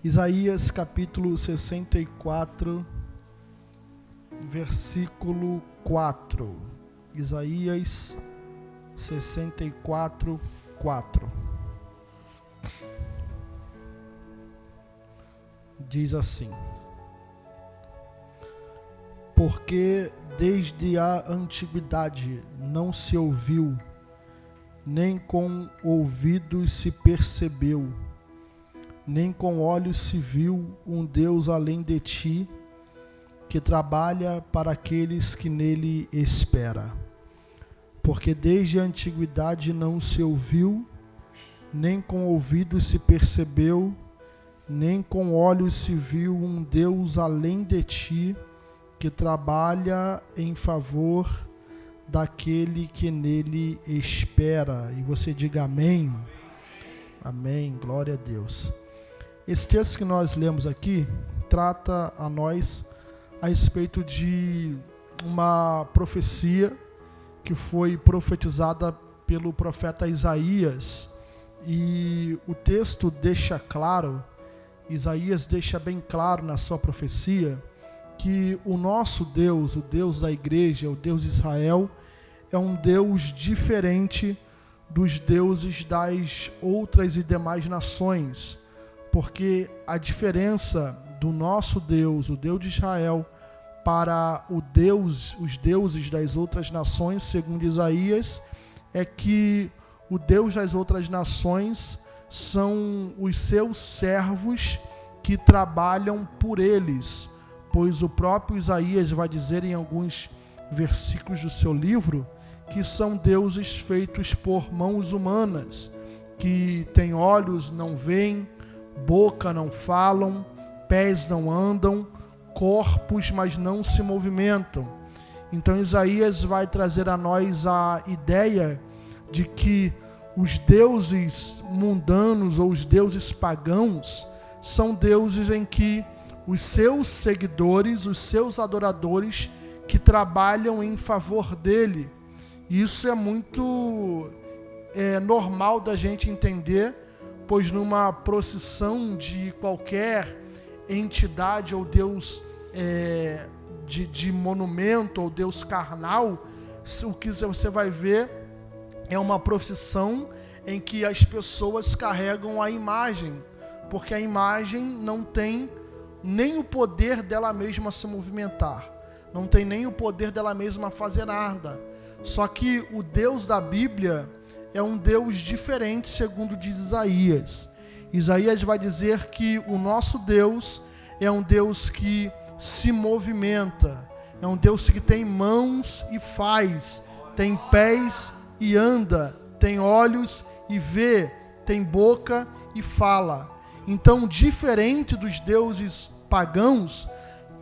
Isaías capítulo 64, versículo 4. Isaías 64, 4. Diz assim: porque desde a antiguidade não se ouviu, nem com ouvidos se percebeu, nem com olhos se viu um Deus além de ti, que trabalha para aqueles que nele espera. Porque desde a antiguidade não se ouviu, nem com ouvidos se percebeu, nem com olhos se viu um Deus além de ti, que trabalha em favor daquele que nele espera. E você diga amém. Amém, glória a Deus. Esse texto que nós lemos aqui trata a nós a respeito de uma profecia que foi profetizada pelo profeta Isaías. E o texto deixa claro, Isaías deixa bem claro na sua profecia, que o nosso Deus, o Deus da igreja, o Deus de Israel, é um Deus diferente dos deuses das outras e demais nações, porque a diferença do nosso Deus, o Deus de Israel, para os deuses das outras nações, segundo Isaías, é que o Deus das outras nações são os seus servos que trabalham por eles, pois o próprio Isaías vai dizer em alguns versículos do seu livro que são deuses feitos por mãos humanas, que têm olhos, não veem, boca, não falam, pés não andam, corpos, mas não se movimentam. Então Isaías vai trazer a nós a ideia de que os deuses mundanos ou os deuses pagãos são deuses em que os seus seguidores, os seus adoradores, que trabalham em favor dele. Isso é muito normal da gente entender, pois numa procissão de qualquer entidade ou Deus de monumento ou Deus carnal, o que você vai ver é uma procissão em que as pessoas carregam a imagem, porque a imagem não tem nem o poder dela mesma se movimentar, não tem nem o poder dela mesma fazer nada. Só que o Deus da Bíblia é um Deus diferente, segundo diz Isaías. Isaías vai dizer que o nosso Deus é um Deus que se movimenta, é um Deus que tem mãos e faz, tem pés e anda, tem olhos e vê, tem boca e fala. Então, diferente dos deuses pagãos,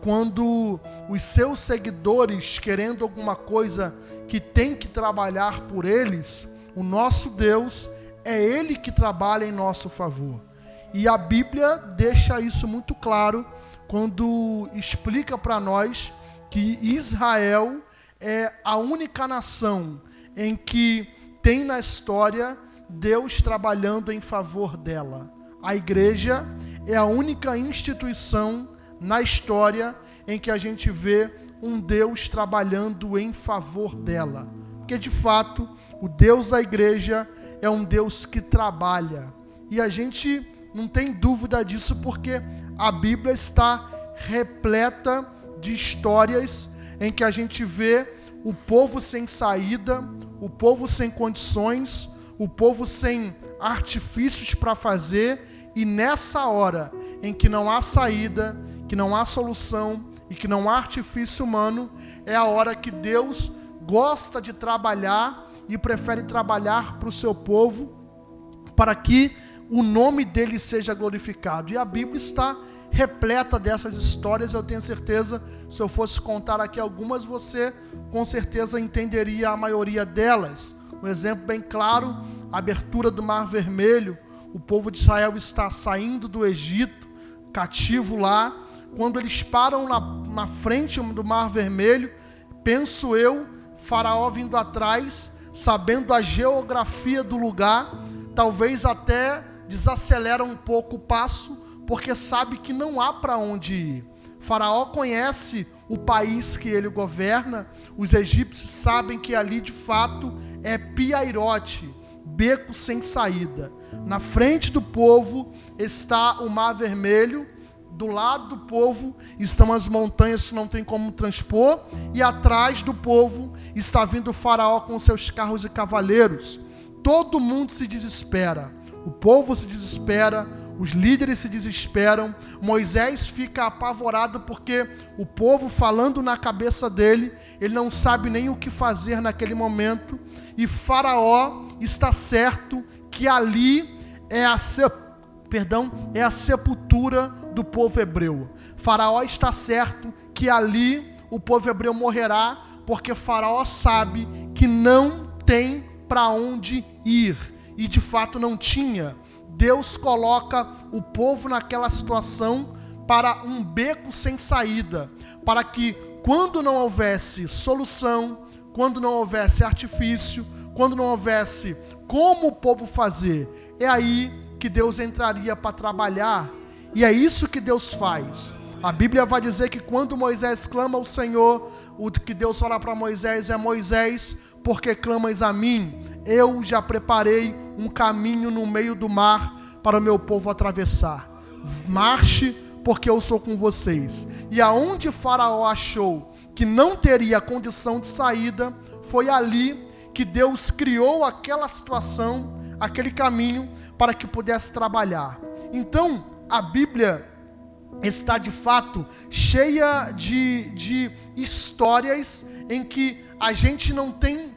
quando os seus seguidores, querendo alguma coisa que tem que trabalhar por eles, o nosso Deus é Ele que trabalha em nosso favor. E a Bíblia deixa isso muito claro quando explica para nós que Israel é a única nação em que tem na história Deus trabalhando em favor dela. A igreja é a única instituição na história em que a gente vê um Deus trabalhando em favor dela. Porque, de fato, o Deus da igreja é um Deus que trabalha. E a gente não tem dúvida disso, porque a Bíblia está repleta de histórias em que a gente vê o povo sem saída, o povo sem condições, o povo sem artifícios para fazer, e nessa hora em que não há saída, que não há solução e que não há artifício humano, é a hora que Deus gosta de trabalhar e prefere trabalhar para o seu povo, para que o nome dele seja glorificado. E a Bíblia está repleta dessas histórias. Eu tenho certeza, se eu fosse contar aqui algumas, você com certeza entenderia a maioria delas. Um exemplo bem claro, a abertura do Mar Vermelho. O povo de Israel está saindo do Egito, cativo lá. Quando eles param na frente do Mar Vermelho, penso eu, Faraó vindo atrás, sabendo a geografia do lugar, talvez até desacelera um pouco o passo, porque sabe que não há para onde ir. Faraó conhece o país que ele governa, os egípcios sabem que ali de fato é Piairote, beco sem saída. Na frente do povo está o Mar Vermelho, do lado do povo estão as montanhas que não tem como transpor, e atrás do povo está vindo o Faraó com seus carros e cavaleiros. Todo mundo se desespera, o povo se desespera, os líderes se desesperam, Moisés fica apavorado porque o povo falando na cabeça dele, ele não sabe nem o que fazer naquele momento, e Faraó está certo que ali é a sepultura do povo hebreu. Faraó está certo que ali o povo hebreu morrerá, porque Faraó sabe que não tem para onde ir, e de fato não tinha. Deus coloca o povo naquela situação para um beco sem saída, para que quando não houvesse solução, quando não houvesse artifício, quando não houvesse como o povo fazer, é aí que Deus entraria para trabalhar. E é isso que Deus faz. A Bíblia vai dizer que quando Moisés clama ao Senhor, o que Deus fala para Moisés é: Moisés, por que clamas a mim? Eu já preparei um caminho no meio do mar para o meu povo atravessar. Marche, porque eu sou com vocês. E aonde Faraó achou que não teria condição de saída, foi ali que Deus criou aquela situação, aquele caminho, para que pudesse trabalhar. Então, a Bíblia está de fato cheia de histórias em que a gente não tem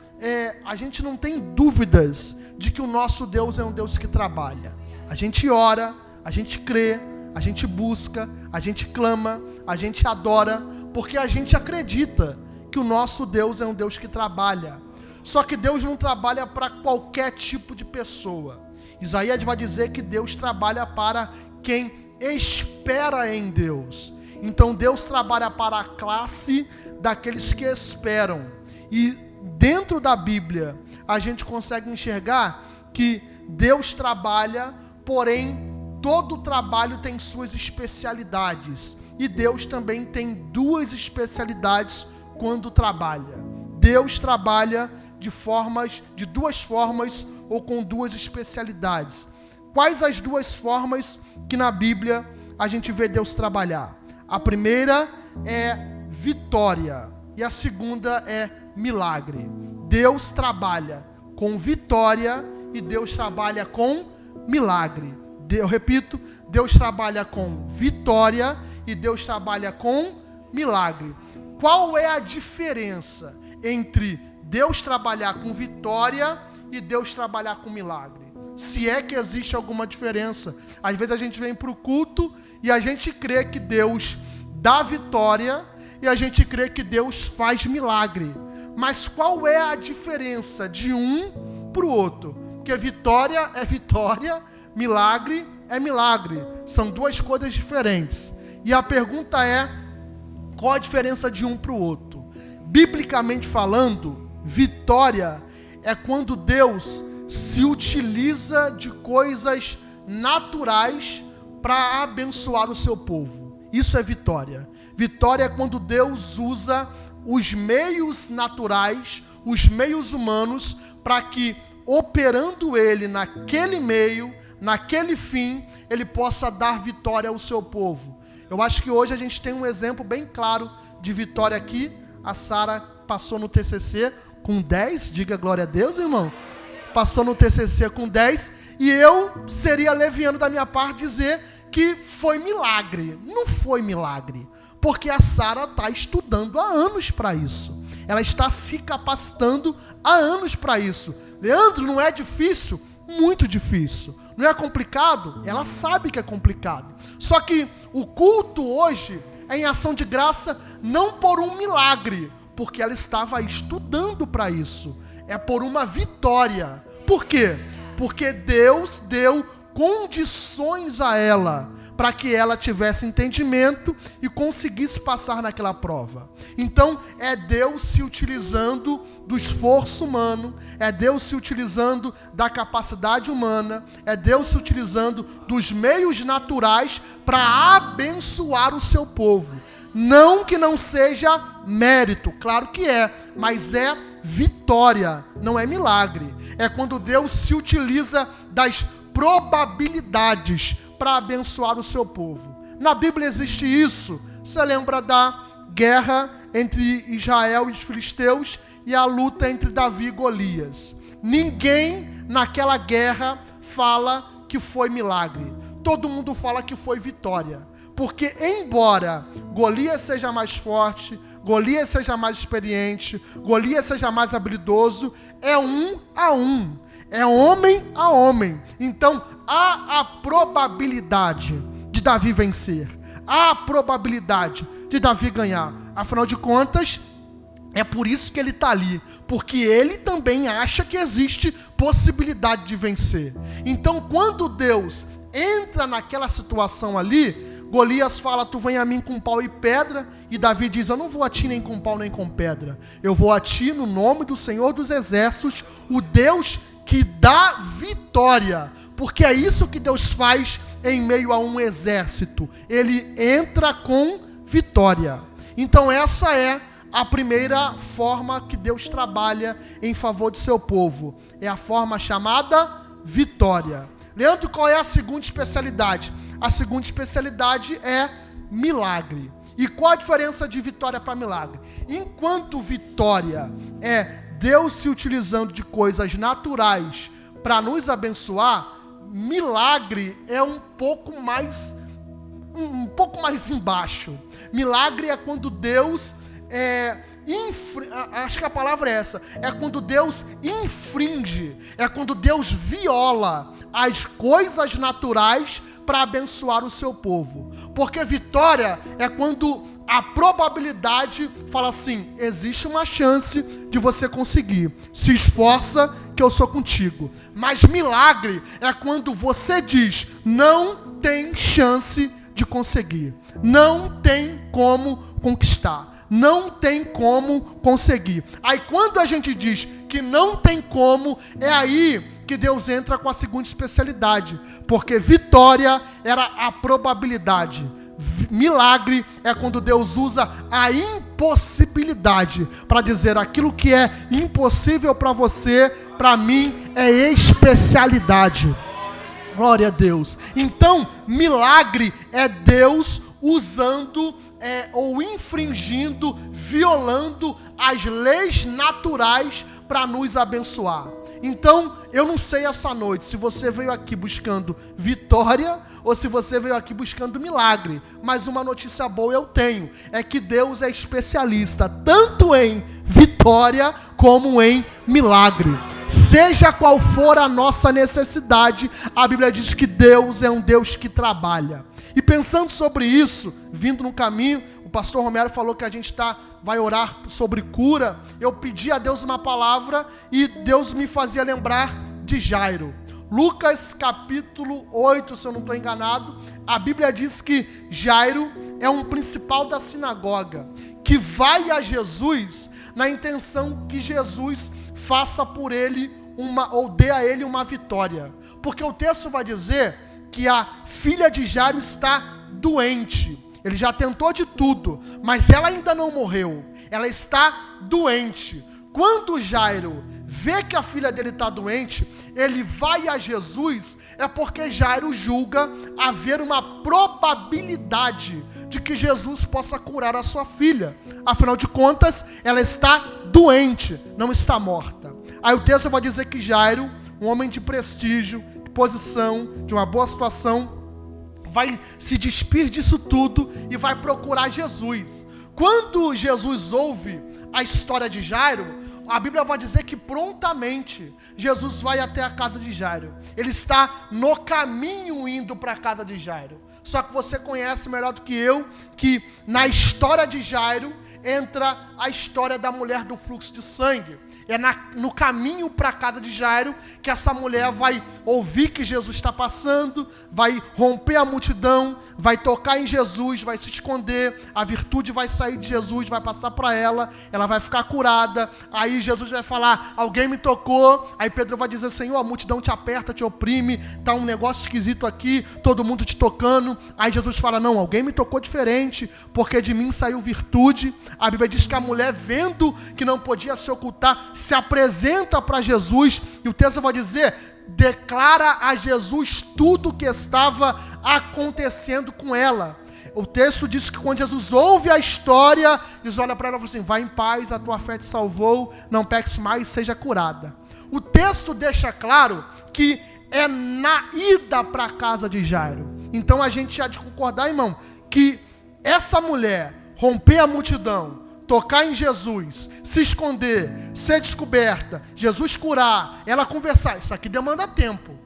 dúvidas de que o nosso Deus é um Deus que trabalha. A gente ora, a gente crê, a gente busca, a gente clama, a gente adora, porque a gente acredita que o nosso Deus é um Deus que trabalha. Só que Deus não trabalha para qualquer tipo de pessoa. Isaías vai dizer que Deus trabalha para quem espera em Deus. Então Deus trabalha para a classe daqueles que esperam. E dentro da Bíblia a gente consegue enxergar que Deus trabalha, porém todo trabalho tem suas especialidades. E Deus também tem duas especialidades quando trabalha. Deus trabalha de duas formas ou com duas especialidades. Quais as duas formas que na Bíblia a gente vê Deus trabalhar? A primeira é vitória e a segunda é milagre. Deus trabalha com vitória e Deus trabalha com milagre. Eu repito, Deus trabalha com vitória e Deus trabalha com milagre. Qual é a diferença entre Deus trabalhar com vitória e Deus trabalhar com milagre? Se é que existe alguma diferença. Às vezes a gente vem para o culto e a gente crê que Deus dá vitória e a gente crê que Deus faz milagre. Mas qual é a diferença de um para o outro? Porque vitória é vitória, milagre é milagre. São duas coisas diferentes. E a pergunta é: qual a diferença de um para o outro? Biblicamente falando, vitória é quando Deus se utiliza de coisas naturais para abençoar o seu povo. Isso é vitória. Vitória é quando Deus usa os meios naturais, os meios humanos, para que, operando Ele naquele meio, naquele fim, Ele possa dar vitória ao seu povo. Eu acho que hoje a gente tem um exemplo bem claro de vitória aqui. A Sara passou no TCC com 10, diga glória a Deus, irmão. Passou no TCC com 10, e eu seria leviano da minha parte dizer que foi milagre. Não foi milagre, porque a Sara está estudando há anos para isso. Ela está se capacitando há anos para isso. Leandro, não é difícil? Muito difícil. Não é complicado? Ela sabe que é complicado. Só que o culto hoje é em ação de graça, não por um milagre, porque ela estava estudando para isso. É por uma vitória. Por quê? Porque Deus deu condições a ela para que ela tivesse entendimento e conseguisse passar naquela prova. Então, é Deus se utilizando do esforço humano, é Deus se utilizando da capacidade humana, é Deus se utilizando dos meios naturais para abençoar o seu povo. Não que não seja mérito, claro que é, mas é vitória, não é milagre. É quando Deus se utiliza das probabilidades para abençoar o seu povo. Na Bíblia existe isso. Você lembra da guerra entre Israel e os filisteus e a luta entre Davi e Golias. Ninguém naquela guerra fala que foi milagre. Todo mundo fala que foi vitória. Porque embora Golias seja mais forte, Golias seja mais experiente, Golias seja mais habilidoso, é 1 a 1. É homem a homem. Então, há a probabilidade de Davi vencer. Há a probabilidade de Davi ganhar. Afinal de contas, é por isso que ele está ali. Porque ele também acha que existe possibilidade de vencer. Então, quando Deus entra naquela situação ali, Golias fala, tu vem a mim com pau e pedra, e Davi diz, eu não vou a ti nem com pau nem com pedra, eu vou a ti no nome do Senhor dos Exércitos, o Deus que dá vitória, porque é isso que Deus faz em meio a um exército, ele entra com vitória. Então essa é a primeira forma que Deus trabalha em favor de seu povo, é a forma chamada vitória. Leandro, qual é a segunda especialidade? A segunda especialidade é milagre. E qual a diferença de vitória para milagre? Enquanto vitória é Deus se utilizando de coisas naturais para nos abençoar, milagre é um pouco mais embaixo. Milagre é quando Deus acho que a palavra é essa, é quando Deus infringe, é quando Deus viola as coisas naturais para abençoar o seu povo. Porque vitória é quando a probabilidade fala assim, existe uma chance de você conseguir, se esforça que eu sou contigo. Mas milagre é quando você diz, não tem chance de conseguir, não tem como conquistar, não tem como conseguir. Aí quando a gente diz que não tem como, é aí que Deus entra com a segunda especialidade, porque vitória era a probabilidade, milagre é quando Deus usa a impossibilidade para dizer aquilo que é impossível para você, para mim é especialidade. Glória a Deus. Então, milagre é Deus usando ou infringindo, violando as leis naturais para nos abençoar. Então, eu não sei essa noite se você veio aqui buscando vitória ou se você veio aqui buscando milagre. Mas uma notícia boa eu tenho, é que Deus é especialista tanto em vitória como em milagre. Seja qual for a nossa necessidade, a Bíblia diz que Deus é um Deus que trabalha. E pensando sobre isso, vindo no caminho, o pastor Romero falou que a gente vai orar sobre cura. Eu pedi a Deus uma palavra e Deus me fazia lembrar de Jairo. Lucas capítulo 8, se eu não estou enganado, a Bíblia diz que Jairo é um principal da sinagoga, que vai a Jesus na intenção que Jesus faça por ele ou dê a ele uma vitória. Porque o texto vai dizer que a filha de Jairo está doente. Ele já tentou de tudo, mas ela ainda não morreu. Ela está doente. Quando Jairo vê que a filha dele está doente, ele vai a Jesus, é porque Jairo julga haver uma probabilidade de que Jesus possa curar a sua filha. Afinal de contas, ela está doente, não está morta. Aí o texto vai dizer que Jairo, um homem de prestígio, de posição, de uma boa situação, vai se despir disso tudo e vai procurar Jesus. Quando Jesus ouve a história de Jairo, a Bíblia vai dizer que prontamente Jesus vai até a casa de Jairo. Ele está no caminho indo para a casa de Jairo. Só que você conhece melhor do que eu, que na história de Jairo, entra a história da mulher do fluxo de sangue. É no caminho para a casa de Jairo que essa mulher vai ouvir que Jesus está passando, vai romper a multidão, vai tocar em Jesus, vai se esconder, a virtude vai sair de Jesus, vai passar para ela vai ficar curada. Aí Jesus vai falar, alguém me tocou. Aí Pedro vai dizer, Senhor, a multidão te aperta, te oprime, tá um negócio esquisito aqui, todo mundo te tocando. Aí Jesus fala, não, alguém me tocou diferente, porque de mim saiu virtude. A Bíblia diz que a mulher, vendo que não podia se ocultar, se apresenta para Jesus, e o texto vai dizer, declara a Jesus tudo o que estava acontecendo com ela. O texto diz que quando Jesus ouve a história, Jesus olha para ela e fala assim, vai em paz, a tua fé te salvou, não peques mais, seja curada. O texto deixa claro que é na ida para a casa de Jairo. Então a gente há de concordar, irmão, que essa mulher romper a multidão, tocar em Jesus, se esconder, ser descoberta, Jesus curar, ela conversar, isso aqui demanda tempo.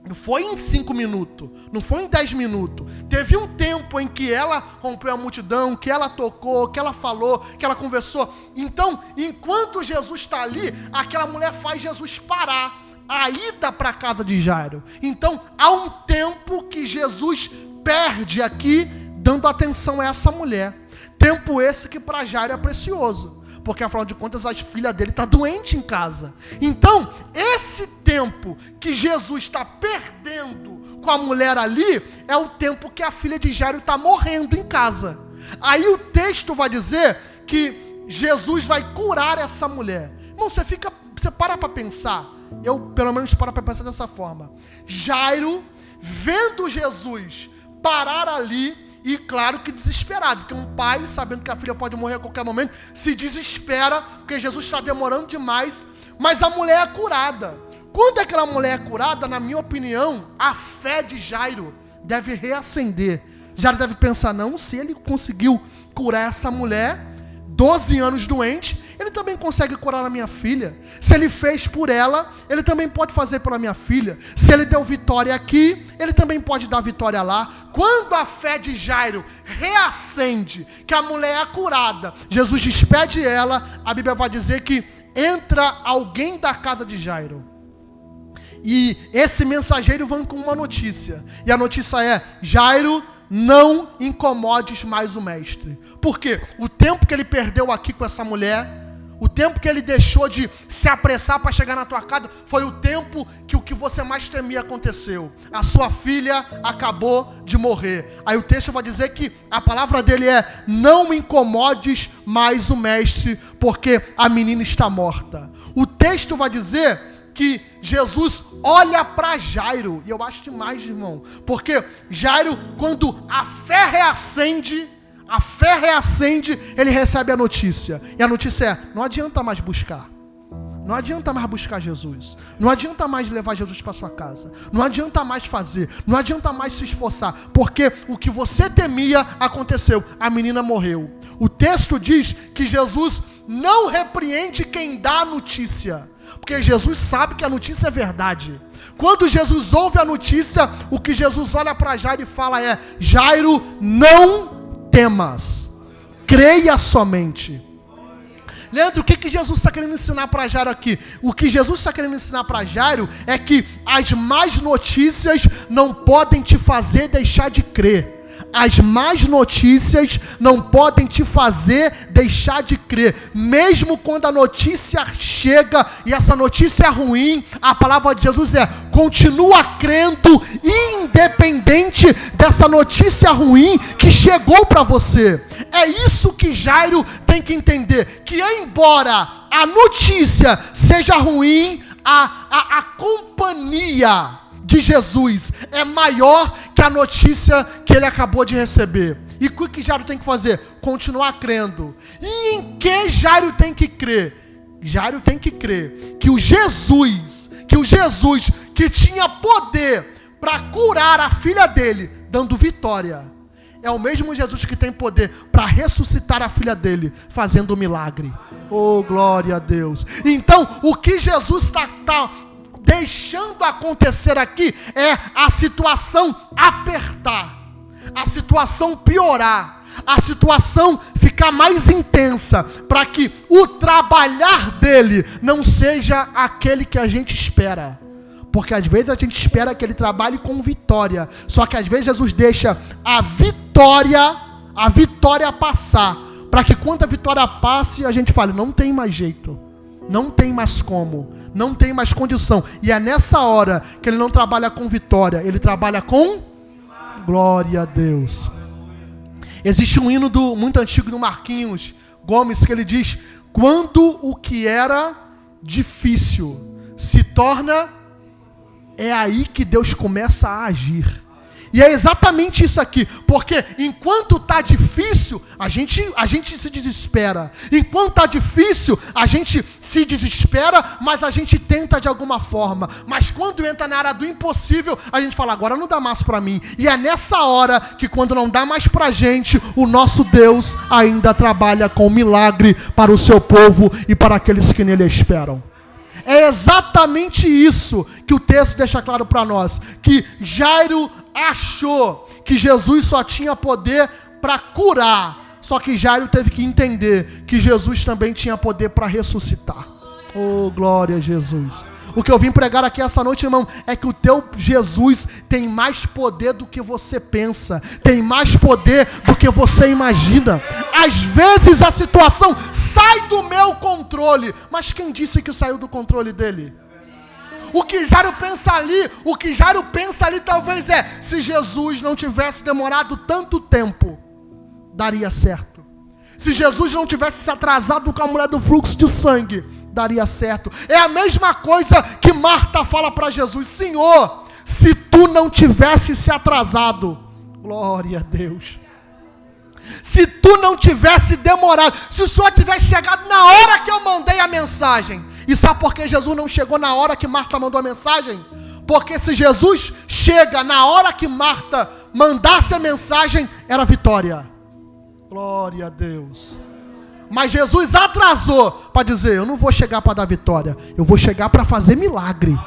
Não foi em 5 minutos, não foi em 10 minutos. Teve um tempo em que ela rompeu a multidão, que ela tocou, que ela falou, que ela conversou. Então, enquanto Jesus está ali, aquela mulher faz Jesus parar a ida para a casa de Jairo. Então, há um tempo que Jesus perde aqui, dando atenção a essa mulher. Tempo esse que para Jairo é precioso, porque afinal de contas a filha dele está doente em casa. Então, esse tempo que Jesus está perdendo com a mulher ali, é o tempo que a filha de Jairo está morrendo em casa. Aí o texto vai dizer que Jesus vai curar essa mulher. Irmão, você para pensar, eu pelo menos paro para pensar dessa forma. Jairo, vendo Jesus parar ali, e claro que desesperado, porque um pai, sabendo que a filha pode morrer a qualquer momento, se desespera, porque Jesus está demorando demais, mas a mulher é curada. Quando aquela mulher é curada, na minha opinião, a fé de Jairo deve reacender. Jairo deve pensar, não, se ele conseguiu curar essa mulher, 12 anos doente, ele também consegue curar a minha filha. Se ele fez por ela, ele também pode fazer pela minha filha. Se ele deu vitória aqui, ele também pode dar vitória lá. Quando a fé de Jairo reacende, que a mulher é curada, Jesus despede ela, a Bíblia vai dizer que entra alguém da casa de Jairo. E esse mensageiro vem com uma notícia. E a notícia é, Jairo, não incomodes mais o mestre. Por quê? O tempo que ele perdeu aqui com essa mulher, o tempo que ele deixou de se apressar para chegar na tua casa, foi o tempo que o que você mais temia aconteceu. A sua filha acabou de morrer. Aí o texto vai dizer que a palavra dele é, não incomodes mais o mestre, porque a menina está morta. O texto vai dizer que Jesus olha para Jairo, e eu acho demais, irmão, porque Jairo, quando a fé reacende, ele recebe a notícia, e a notícia é, não adianta mais buscar, não adianta mais buscar Jesus, não adianta mais levar Jesus para sua casa, não adianta mais fazer, não adianta mais se esforçar, porque o que você temia aconteceu, a menina morreu. O texto diz que Jesus não repreende quem dá a notícia, porque Jesus sabe que a notícia é verdade. Quando Jesus ouve a notícia, o que Jesus olha para Jairo e fala é, Jairo, não temas, creia somente. Leandro, o que Jesus está querendo ensinar para Jairo aqui? O que Jesus está querendo ensinar para Jairo é que as más notícias não podem te fazer deixar de crer. As más notícias não podem te fazer deixar de crer. Mesmo quando a notícia chega e essa notícia é ruim, a palavra de Jesus é, continua crendo, independente dessa notícia ruim que chegou para você. É isso que Jairo tem que entender, que embora a notícia seja ruim, a companhia de Jesus é maior que a notícia que ele acabou de receber. E o que Jairo tem que fazer? Continuar crendo. E em que Jairo tem que crer? Jairo tem que crer que o Jesus que tinha poder para curar a filha dele, dando vitória, é o mesmo Jesus que tem poder para ressuscitar a filha dele, fazendo um milagre. Oh, glória a Deus. Então, o que Jesus está deixando acontecer aqui é a situação apertar. a situação piorar, a situação ficar mais intensa, para que o trabalhar dele não seja aquele que a gente espera. Porque às vezes a gente espera que ele trabalhe com vitória, só que às vezes Jesus deixa a vitória passar, para que quando a vitória passe, a gente fale, não tem mais jeito, não tem mais como, não tem mais condição. E é nessa hora que ele não trabalha com vitória, ele trabalha com glória a Deus. Existe um hino muito antigo do Marquinhos Gomes, que ele diz, quando o que era difícil se torna, é aí que Deus começa a agir. E é exatamente isso aqui, porque enquanto está difícil, a gente se desespera. Enquanto está difícil, a gente se desespera, mas a gente tenta de alguma forma. Mas quando entra na área do impossível, a gente fala, agora não dá mais para mim. E é nessa hora que quando não dá mais para a gente, o nosso Deus ainda trabalha com milagre para o seu povo e para aqueles que nele esperam. É exatamente isso que o texto deixa claro para nós, que Jairo achou que Jesus só tinha poder para curar, só que Jairo teve que entender que Jesus também tinha poder para ressuscitar. Oh, glória a Jesus. O que eu vim pregar aqui essa noite, irmão, é que o teu Jesus tem mais poder do que você pensa, tem mais poder do que você imagina. Às vezes a situação sai do meu controle, mas quem disse que saiu do controle dele? O que Jairo pensa ali talvez é, se Jesus não tivesse demorado tanto tempo, daria certo. Se Jesus não tivesse se atrasado com a mulher do fluxo de sangue, daria certo. É a mesma coisa que Marta fala para Jesus, Senhor, se tu não tivesse se atrasado, glória a Deus, se tu não tivesse demorado, se o Senhor tivesse chegado na hora que eu mandei a mensagem. E sabe por que Jesus não chegou na hora que Marta mandou a mensagem? Porque se Jesus chega na hora que Marta mandasse a mensagem, era vitória. Glória a Deus. Mas Jesus atrasou para dizer, eu não vou chegar para dar vitória, eu vou chegar para fazer milagre.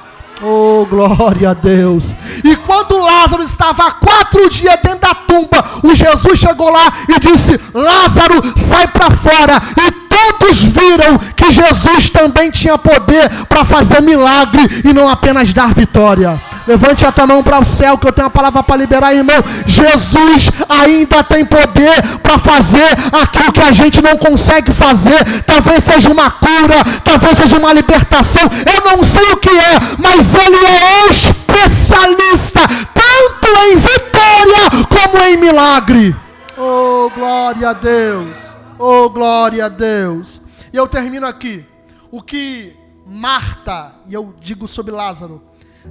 Oh, glória a Deus. E quando Lázaro estava há 4 dias dentro da tumba, o Jesus chegou lá e disse, Lázaro, sai para fora. E todos viram que Jesus também tinha poder para fazer milagre e não apenas dar vitória. Levante a tua mão para o céu, que eu tenho uma palavra para liberar, irmão. Jesus ainda tem poder para fazer aquilo que a gente não consegue fazer. Talvez seja uma cura, talvez seja uma libertação, eu não sei o que é, mas Ele é especialista tanto em vitória como em milagre. Oh, glória a Deus. Oh, glória a Deus. E eu termino aqui. O que Marta, e eu digo sobre Lázaro,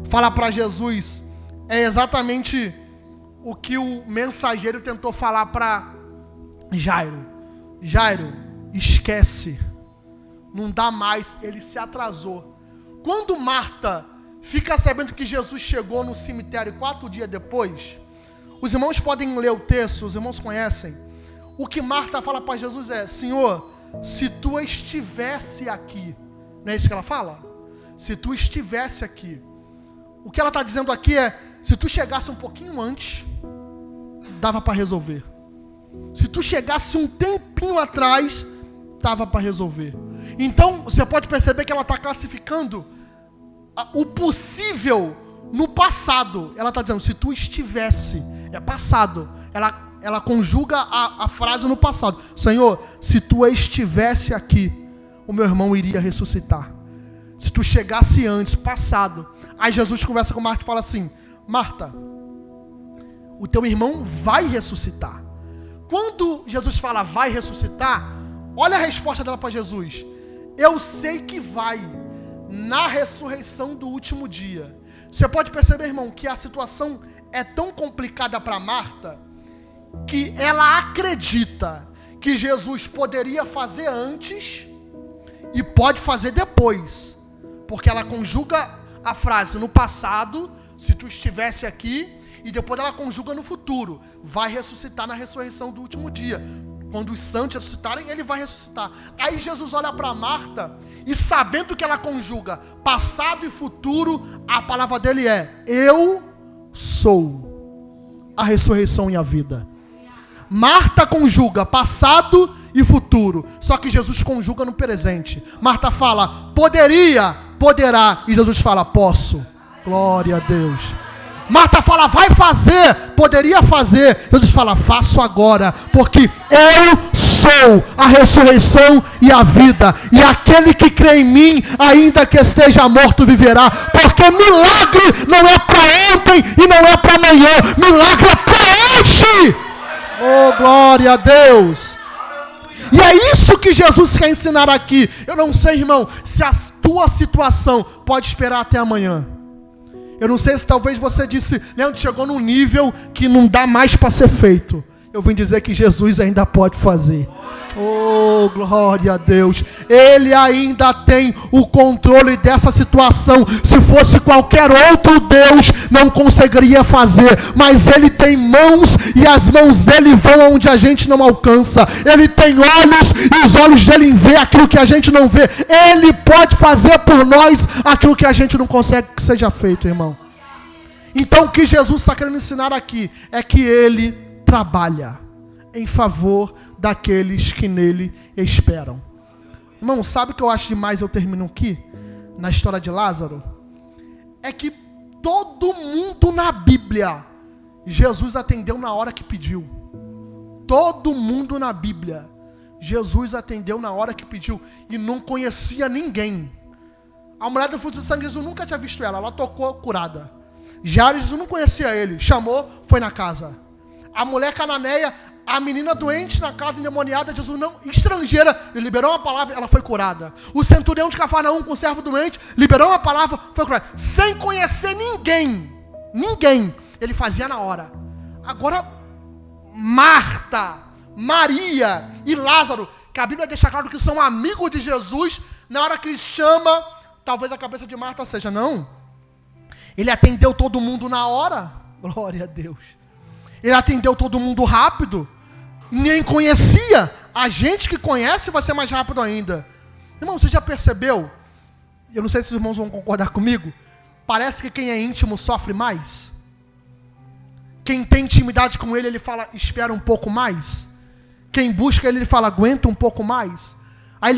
fala para Jesus, é exatamente o que o mensageiro tentou falar para Jairo. Jairo, esquece, não dá mais, ele se atrasou. Quando Marta fica sabendo que Jesus chegou no cemitério 4 dias depois, os irmãos podem ler o texto, os irmãos conhecem. O que Marta fala para Jesus é, Senhor, se tu estivesse aqui, não é isso que ela fala? Se tu estivesse aqui. O que ela está dizendo aqui é, se tu chegasse um pouquinho antes, dava para resolver. Se tu chegasse um tempinho atrás, dava para resolver. Então, você pode perceber que ela está classificando o possível no passado. Ela está dizendo, se tu estivesse, é passado. Ela conjuga a frase no passado. Senhor, se tu estivesse aqui, o meu irmão iria ressuscitar. Se tu chegasse antes, passado. Aí Jesus conversa com Marta e fala assim, Marta, o teu irmão vai ressuscitar. Quando Jesus fala vai ressuscitar, olha a resposta dela para Jesus. Eu sei que vai, na ressurreição do último dia. Você pode perceber, irmão, que a situação é tão complicada para Marta, que ela acredita que Jesus poderia fazer antes e pode fazer depois. Porque ela conjuga a frase no passado, se tu estivesse aqui, e depois ela conjuga no futuro, vai ressuscitar na ressurreição do último dia. Quando os santos ressuscitarem, ele vai ressuscitar. Aí Jesus olha para Marta, e sabendo que ela conjuga passado e futuro, a palavra dele é, eu sou. a ressurreição e a vida. Marta conjuga passado e futuro, só que Jesus conjuga no presente. Marta fala, poderia, poderá, e Jesus fala, posso. Glória a Deus. Marta fala, vai fazer, poderia fazer. Jesus fala, faço agora, porque eu sou a ressurreição e a vida. E aquele que crê em mim, ainda que esteja morto, viverá. Porque milagre não é para ontem e não é para amanhã. Milagre é para hoje. Oh, glória a Deus. E é isso que Jesus quer ensinar aqui. Eu não sei, irmão, se a tua situação pode esperar até amanhã. Eu não sei se talvez você disse, Leandro, chegou num nível que não dá mais para ser feito. Eu vim dizer que Jesus ainda pode fazer. Oh, glória a Deus. Ele ainda tem o controle dessa situação. Se fosse qualquer outro Deus, não conseguiria fazer. Mas Ele tem mãos e as mãos dele vão onde a gente não alcança. Ele tem olhos e os olhos dele vê aquilo que a gente não vê. Ele pode fazer por nós aquilo que a gente não consegue que seja feito, irmão. Então o que Jesus está querendo ensinar aqui é que Ele trabalha em favor daqueles que nele esperam. Irmão, sabe o que eu acho demais? Eu termino aqui, na história de Lázaro. É que todo mundo na Bíblia, Jesus atendeu na hora que pediu. Todo mundo na Bíblia, Jesus atendeu na hora que pediu. E não conhecia ninguém. A mulher do fluxo de sangue, Jesus nunca tinha visto ela. Ela tocou curada. Jairo, Jesus não conhecia ele. Chamou, foi na casa. A mulher cananeia, a menina doente na casa endemoniada, Jesus não, estrangeira, ele liberou uma palavra, ela foi curada. O centurião de Cafarnaum com o servo doente, liberou uma palavra, foi curada. Sem conhecer ninguém, ele fazia na hora. Agora, Marta, Maria e Lázaro, que a Bíblia deixa claro que são amigos de Jesus, na hora que ele chama, talvez a cabeça de Marta seja, não. Ele atendeu todo mundo na hora, glória a Deus. Ele atendeu todo mundo rápido. Nem conhecia. A gente que conhece vai ser mais rápido ainda. Irmão, você já percebeu? Eu não sei se os irmãos vão concordar comigo. Parece que quem é íntimo sofre mais. Quem tem intimidade com ele fala, espera um pouco mais. Quem busca ele fala, aguenta um pouco mais. Aí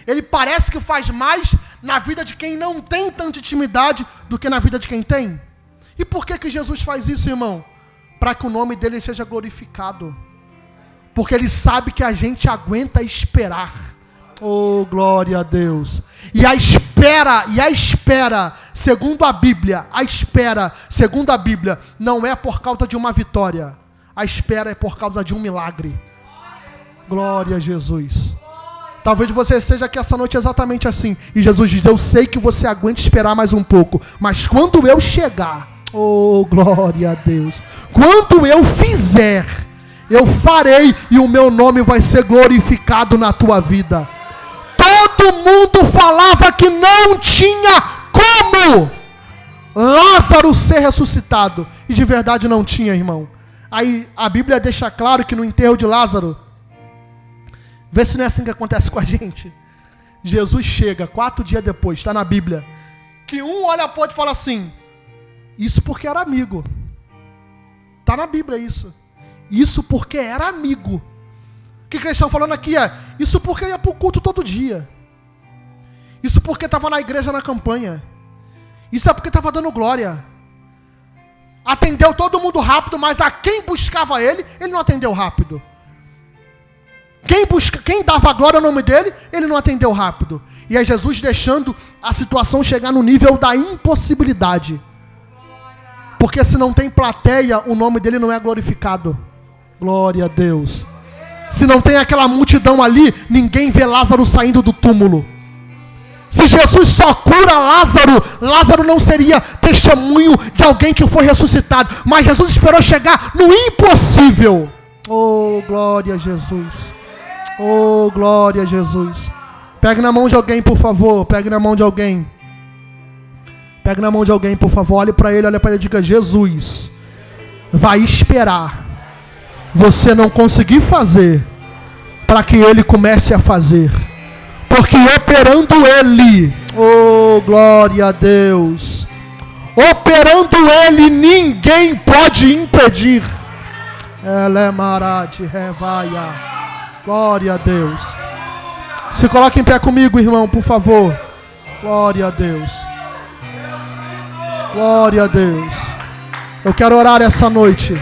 ele parece que faz mais na vida de quem não tem tanta intimidade do que na vida de quem tem. E por que Jesus faz isso, irmão? Para que o nome dele seja glorificado. Porque ele sabe que a gente aguenta esperar. Oh, glória a Deus. E a espera, segundo a Bíblia, não é por causa de uma vitória. A espera é por causa de um milagre. Glória a Jesus. Talvez você seja aqui essa noite exatamente assim. E Jesus diz, eu sei que você aguenta esperar mais um pouco. Mas quando eu chegar... Oh, glória a Deus. Quando eu fizer, eu farei e o meu nome vai ser glorificado na tua vida. Todo mundo falava que não tinha como Lázaro ser ressuscitado. E de verdade não tinha, irmão. Aí a Bíblia deixa claro que no enterro de Lázaro, vê se não é assim que acontece com a gente. Jesus chega 4 dias depois, está na Bíblia, que um olha para o outro e fala assim, isso porque era amigo. Está na Bíblia isso. Isso porque era amigo. O que eles estão falando aqui é, isso porque ia para o culto todo dia. Isso porque estava na igreja na campanha. Isso é porque estava dando glória. Atendeu todo mundo rápido, mas a quem buscava ele não atendeu rápido. Quem dava glória ao nome dele, ele não atendeu rápido. E é Jesus deixando a situação chegar no nível da impossibilidade. Porque se não tem plateia, o nome dele não é glorificado. Glória a Deus. Se não tem aquela multidão ali, ninguém vê Lázaro saindo do túmulo. Se Jesus só cura Lázaro, Lázaro não seria testemunho de alguém que foi ressuscitado. Mas Jesus esperou chegar no impossível. Oh, glória a Jesus. Oh, glória a Jesus. Pegue na mão de alguém, por favor. Pegue na mão de alguém. Pegue na mão de alguém, por favor. Olhe para ele e diga, Jesus vai esperar você não conseguir fazer para que ele comece a fazer. Porque operando ele, oh, glória a Deus, Operando Ele, ninguém pode impedir. Elemarade, revaia. Glória a Deus. Se coloque em pé comigo, irmão, por favor. Glória a Deus. Glória a Deus. Eu quero orar essa noite.